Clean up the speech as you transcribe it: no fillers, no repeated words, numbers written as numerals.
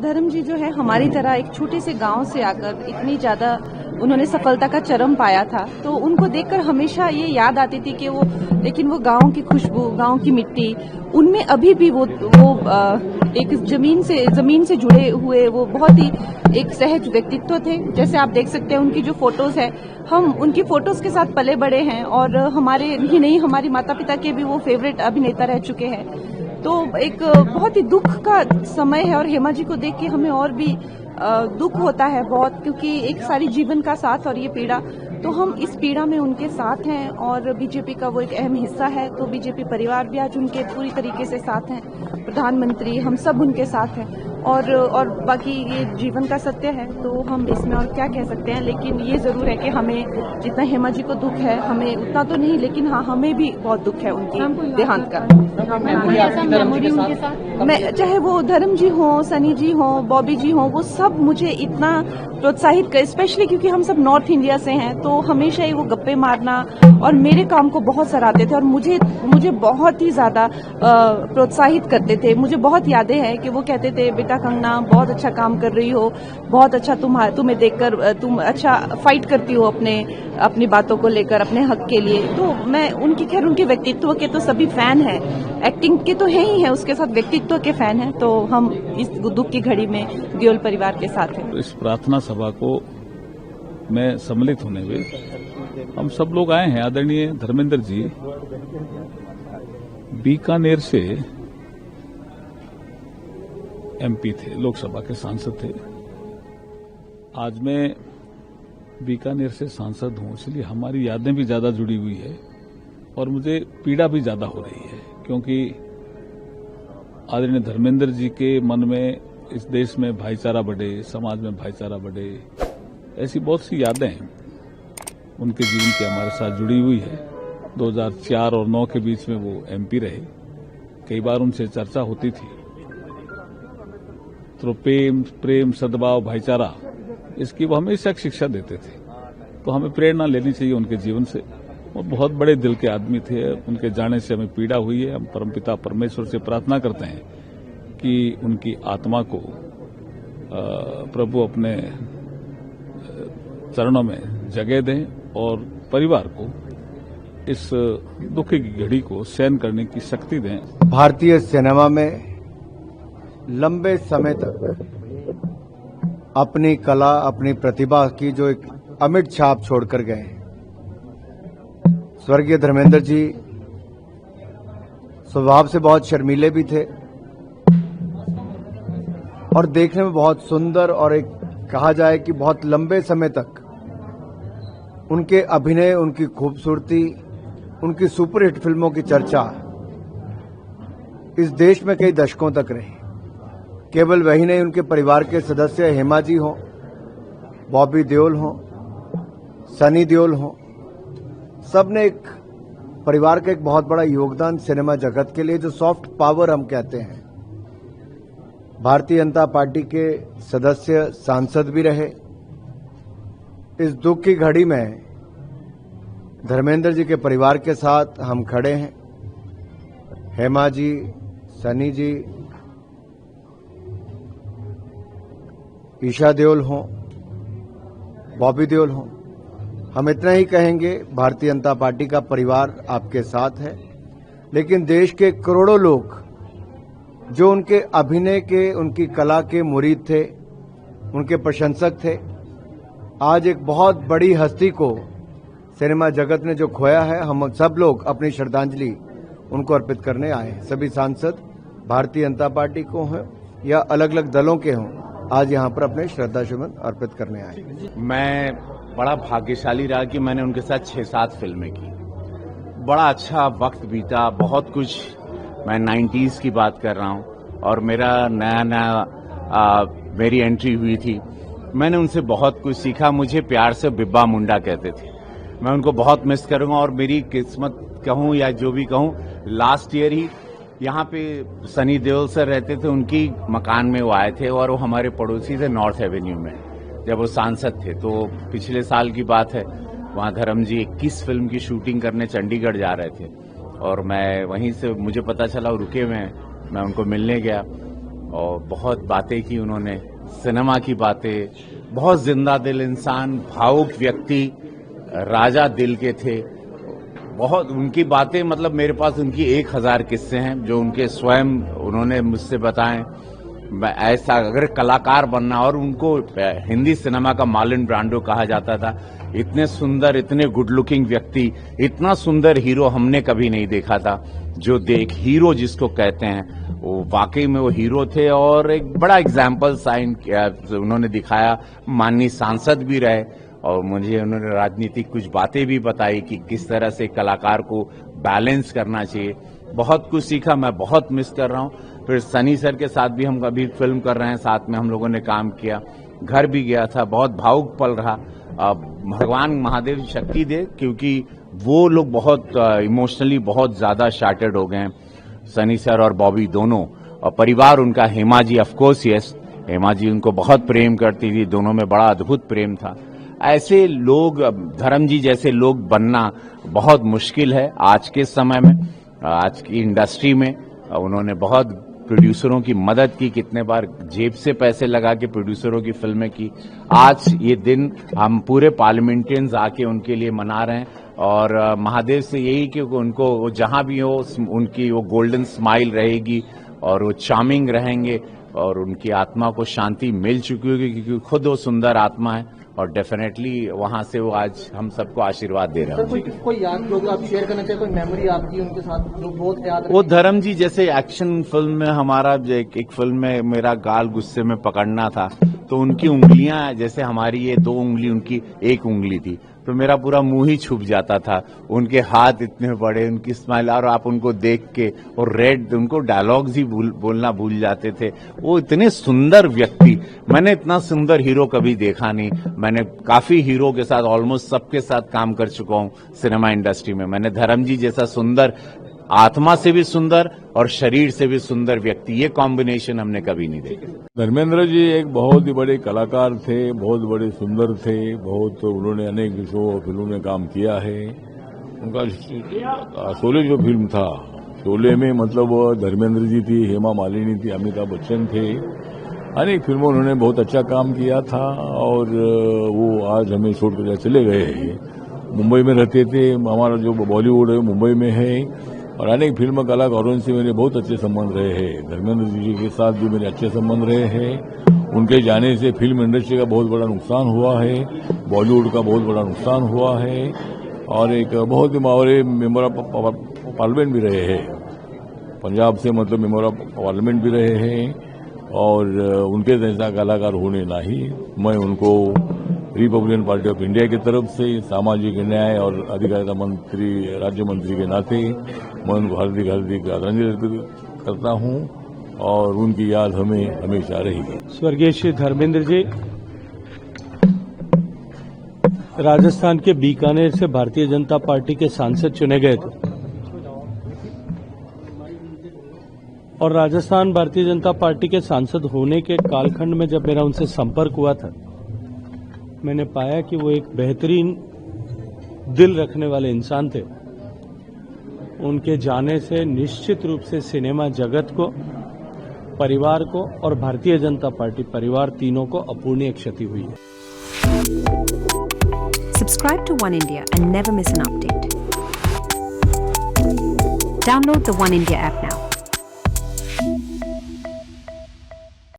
धर्म जी जो है हमारी तरह एक छोटे से गांव से आकर इतनी ज्यादा उन्होंने सफलता का चरम पाया था, तो उनको देखकर हमेशा ये याद आती थी कि वो गांव की खुशबू, गांव की मिट्टी, उनमें अभी भी वो एक जमीन से जुड़े हुए वो बहुत ही एक सहज व्यक्तित्व थे। जैसे आप देख सकते हैं उनकी जो फोटोज है, हम उनकी फोटोज के साथ पले बड़े हैं और हमारे ही नहीं, हमारी माता पिता के भी वो फेवरेट अभिनेता रह चुके हैं। तो एक बहुत ही दुख का समय है और हेमा जी को देख के हमें और भी दुख होता है बहुत, क्योंकि एक सारी जीवन का साथ और ये पीड़ा, तो हम इस पीड़ा में उनके साथ हैं और बीजेपी का वो एक अहम हिस्सा है। तो बीजेपी परिवार भी आज उनके पूरी तरीके से साथ हैं, प्रधानमंत्री, हम सब उनके साथ हैं और बाकी ये जीवन का सत्य है, तो हम इसमें और क्या कह सकते हैं। लेकिन ये जरूर है कि हमें जितना हेमा जी को दुख है, हमें उतना तो नहीं, लेकिन हाँ हमें भी बहुत दुख है उनकी देहांत का। मैं चाहे वो धर्म जी हो, सनी जी हो, बॉबी जी हो, वो सब मुझे इतना प्रोत्साहित कर, स्पेशली क्योंकि हम सब नॉर्थ इंडिया से हैं, तो हमेशा ही वो गप्पे मारना और मेरे काम को बहुत सराहते थे और मुझे बहुत ही ज्यादा प्रोत्साहित करते थे। मुझे बहुत यादें हैं कि वो कहते थे, बेटा कंगना बहुत अच्छा काम कर रही हो, बहुत अच्छा तुम्हें देखकर तुम अच्छा फाइट करती हो अपनी बातों को लेकर, अपने हक के लिए। तो मैं उनके व्यक्तित्व के तो सभी फैन हैं, एक्टिंग के तो है ही है, उसके साथ व्यक्तित्व के फैन हैं। तो हम इस दुख की घड़ी में देओल परिवार के साथ हैं। इस प्रार्थना सभा को मैं सम्मिलित होने हुए हम सब लोग आए हैं। आदरणीय धर्मेंद्र जी बीकानेर से एमपी थे, लोकसभा के सांसद थे। आज मैं बीकानेर से सांसद हूं, इसलिए हमारी यादें भी ज्यादा जुड़ी हुई है और मुझे पीड़ा भी ज्यादा हो रही है, क्योंकि आदरणीय धर्मेंद्र जी के मन में इस देश में भाईचारा बढ़े, समाज में भाईचारा बढ़े, ऐसी बहुत सी यादें उनके जीवन की हमारे साथ जुड़ी हुई है। 2004 और 2009 के बीच में वो एमपी रहे, कई बार उनसे चर्चा होती थी। तो प्रेम, सद्भाव, भाईचारा, इसकी वो हमेशा शिक्षा देते थे। तो हमें प्रेरणा लेनी चाहिए उनके जीवन से। वो बहुत बड़े दिल के आदमी थे, उनके जाने से हमें पीड़ा हुई है। हम परमपिता परमेश्वर से प्रार्थना करते हैं कि उनकी आत्मा को प्रभु अपने चरणों में जगह दें और परिवार को इस दुख की घड़ी को सहन करने की शक्ति दें। भारतीय सिनेमा में लंबे समय तक अपनी कला, अपनी प्रतिभा की जो एक अमिट छाप छोड़कर गए हैं, स्वर्गीय धर्मेंद्र जी स्वभाव से बहुत शर्मीले भी थे और देखने में बहुत सुंदर, और एक कहा जाए कि बहुत लंबे समय तक उनके अभिनय, उनकी खूबसूरती, उनकी सुपरहिट फिल्मों की चर्चा इस देश में कई दशकों तक रही। केवल वही नहीं, उनके परिवार के सदस्य हेमा जी हों, बॉबी देओल हों, सनी देओल हों, सबने एक परिवार का एक बहुत बड़ा योगदान सिनेमा जगत के लिए, जो सॉफ्ट पावर हम कहते हैं। भारतीय जनता पार्टी के सदस्य, सांसद भी रहे। इस दुख की घड़ी में धर्मेंद्र जी के परिवार के साथ हम खड़े हैं। हेमा जी, सनी जी, ईशा देओल हों, बॉबी देओल हों, हम इतना ही कहेंगे, भारतीय जनता पार्टी का परिवार आपके साथ है। लेकिन देश के करोड़ों लोग जो उनके अभिनय के, उनकी कला के मुरीद थे, उनके प्रशंसक थे, आज एक बहुत बड़ी हस्ती को सिनेमा जगत ने जो खोया है, हम सब लोग अपनी श्रद्धांजलि उनको अर्पित करने आए हैं। सभी सांसद भारतीय जनता पार्टी को हों या अलग अलग दलों के हों, आज यहाँ पर अपने श्रद्धासुमन अर्पित करने आए। मैं बड़ा भाग्यशाली रहा कि मैंने उनके साथ 6-7 फिल्में की। बड़ा अच्छा वक्त बीता, बहुत कुछ। मैं 90s की बात कर रहा हूँ और मेरा नया मेरी एंट्री हुई थी। मैंने उनसे बहुत कुछ सीखा। मुझे प्यार से बिब्बा मुंडा कहते थे। मैं उनको बहुत मिस करूंगा और मेरी किस्मत कहूं या जो भी कहूं, लास्ट ईयर ही यहाँ पे सनी देओल सर रहते थे, उनकी मकान में वो आए थे और वो हमारे पड़ोसी थे नॉर्थ एवेन्यू में, जब वो सांसद थे। तो पिछले साल की बात है, वहाँ धर्म जी 21 फिल्म की शूटिंग करने चंडीगढ़ जा रहे थे और मैं वहीं से, मुझे पता चला वो रुके हुए हैं, मैं उनको मिलने गया। और बहुत बातें की उन्होंने, सिनेमा की बातें, बहुत जिंदा दिल इंसान, भावुक व्यक्ति, राजा दिल के थे। बहुत उनकी बातें, मतलब मेरे पास उनकी 1000 किस्से हैं जो उनके स्वयं उन्होंने मुझसे बताएं। मैं ऐसा अगर कलाकार बनना, और उनको हिंदी सिनेमा का मार्लन ब्रांडो कहा जाता था। इतने सुंदर, इतने गुड लुकिंग व्यक्ति, इतना सुंदर हीरो हमने कभी नहीं देखा था। जो हीरो जिसको कहते हैं, वो वाकई में वो हीरो थे और एक बड़ा एग्जाम्पल साइन उन्होंने दिखाया। माननीय सांसद भी रहे और मुझे उन्होंने राजनीतिक कुछ बातें भी बताई कि किस तरह से कलाकार को बैलेंस करना चाहिए। बहुत कुछ सीखा, मैं बहुत मिस कर रहा हूँ। फिर सनी सर के साथ भी हम अभी फिल्म कर रहे हैं, साथ में हम लोगों ने काम किया। घर भी गया था, बहुत भावुक पल रहा। भगवान महादेव शक्ति दे, क्योंकि वो लोग बहुत इमोशनली बहुत ज्यादा शार्टेड हो गए हैं, सनी सर और बॉबी दोनों। और परिवार उनका, हेमा जी ऑफकोर्स, यस, हेमा जी उनको बहुत प्रेम करती थी, दोनों में बड़ा अद्भुत प्रेम था। ऐसे लोग, धर्म जी जैसे लोग बनना बहुत मुश्किल है आज के समय में, आज की इंडस्ट्री में। उन्होंने बहुत प्रोड्यूसरों की मदद की, कितने बार जेब से पैसे लगा के प्रोड्यूसरों की फिल्में की। आज ये दिन हम पूरे पार्लियामेंटियंस आके उनके लिए मना रहे हैं और महादेव से यही कि उनको जहां भी हो उनकी वो गोल्डन स्माइल रहेगी और वो चार्मिंग रहेंगे और उनकी आत्मा को शांति मिल चुकी होगी, क्योंकि खुद वो सुंदर आत्मा है और डेफिनेटली वहां से वो आज हम सबको आशीर्वाद दे रहे हैं। कोई याद जो आप शेयर करना चाहिए, कोई मेमोरी आपकी उनके साथ जो बहुत याद? वो धर्म जी जैसे एक्शन फिल्म में हमारा एक फिल्म में मेरा गाल गुस्से में पकड़ना था, तो उनकी उंगलियां, जैसे हमारी ये 2 उंगली, उनकी 1 उंगली थी, तो मेरा पूरा मुंह ही छुप जाता था। उनके हाथ इतने बड़े, उनकी स्माइल, और आप उनको देख के और रेड, उनको डायलॉग्स ही बोलना भूल जाते थे। वो इतने सुंदर व्यक्ति, मैंने इतना सुंदर हीरो कभी देखा नहीं। मैंने काफी हीरो के साथ, ऑलमोस्ट सबके साथ काम कर चुका हूँ सिनेमा इंडस्ट्री में। मैंने धर्म जी जैसा सुंदर, आत्मा से भी सुंदर और शरीर से भी सुंदर व्यक्ति, ये कॉम्बिनेशन हमने कभी नहीं देखी। धर्मेंद्र जी एक बहुत ही बड़े कलाकार थे, बहुत बड़े सुंदर थे, बहुत उन्होंने अनेक शो और फिल्मों में काम किया है। उनका शोले जो फिल्म था, शोले में मतलब धर्मेंद्र जी थी, हेमा मालिनी थी, अमिताभ बच्चन थे, अनेक फिल्मों उन्होंने बहुत अच्छा काम किया था और वो आज हमें छोड़कर चले गए हैं। मुंबई में रहते थे, हमारा जो बॉलीवुड है मुंबई में है और अनेक फिल्म कलाकारों से मेरे बहुत अच्छे संबंध रहे हैं। धर्मेंद्र जी के साथ भी मेरे अच्छे संबंध रहे हैं। उनके जाने से फिल्म इंडस्ट्री का बहुत बड़ा नुकसान हुआ है, बॉलीवुड का बहुत बड़ा नुकसान हुआ है और एक बहुत ही मावरे मेंबर ऑफ पार्लियामेंट भी रहे हैं, पंजाब से मतलब मेंबर ऑफ पार्लियामेंट भी रहे हैं और उनके जैसा कलाकार होने नहीं। मैं उनको रिपब्लिकन पार्टी ऑफ इंडिया की तरफ से सामाजिक न्याय और अधिकारिता मंत्री, राज्य मंत्री के नाते मैं उनको हार्दिक आदरांजलि अर्पित करता हूं और उनकी याद हमें हमेशा रहेगी। स्वर्गीय श्री धर्मेंद्र जी राजस्थान के बीकानेर से भारतीय जनता पार्टी के सांसद चुने गए थे और राजस्थान भारतीय जनता पार्टी के सांसद होने के कालखंड में जब मेरा उनसे संपर्क हुआ था, मैंने पाया कि वो एक बेहतरीन दिल रखने वाले इंसान थे। उनके जाने से निश्चित रूप से सिनेमा जगत को, परिवार को और भारतीय जनता पार्टी परिवार तीनों को अपूर्णीय क्षति हुई है। Subscribe to One India and never miss an update. Download the One India app now.